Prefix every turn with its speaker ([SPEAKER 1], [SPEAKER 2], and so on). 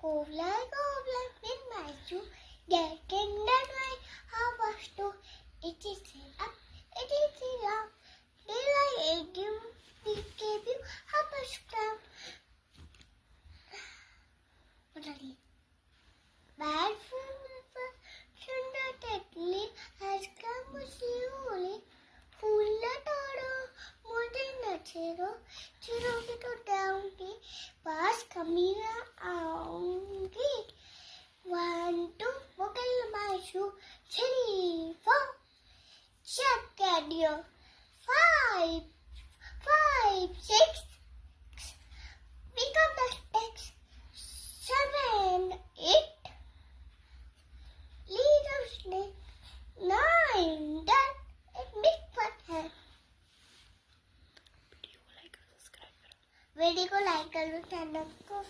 [SPEAKER 1] Kovlar with my shoe, getting that way. How was to? It is up, it is down. Did I give you how much time? Bad Sundatedly has come slowly. Fulla toro, more than a chiro to downty, pass Camila aungi. 1, 2, buckle my shoe. 3, 4, check at you. 5, 6, pick up the sticks. 7, 8, lead of snake. 9, 10, it makes fun. Video को like करो, channel को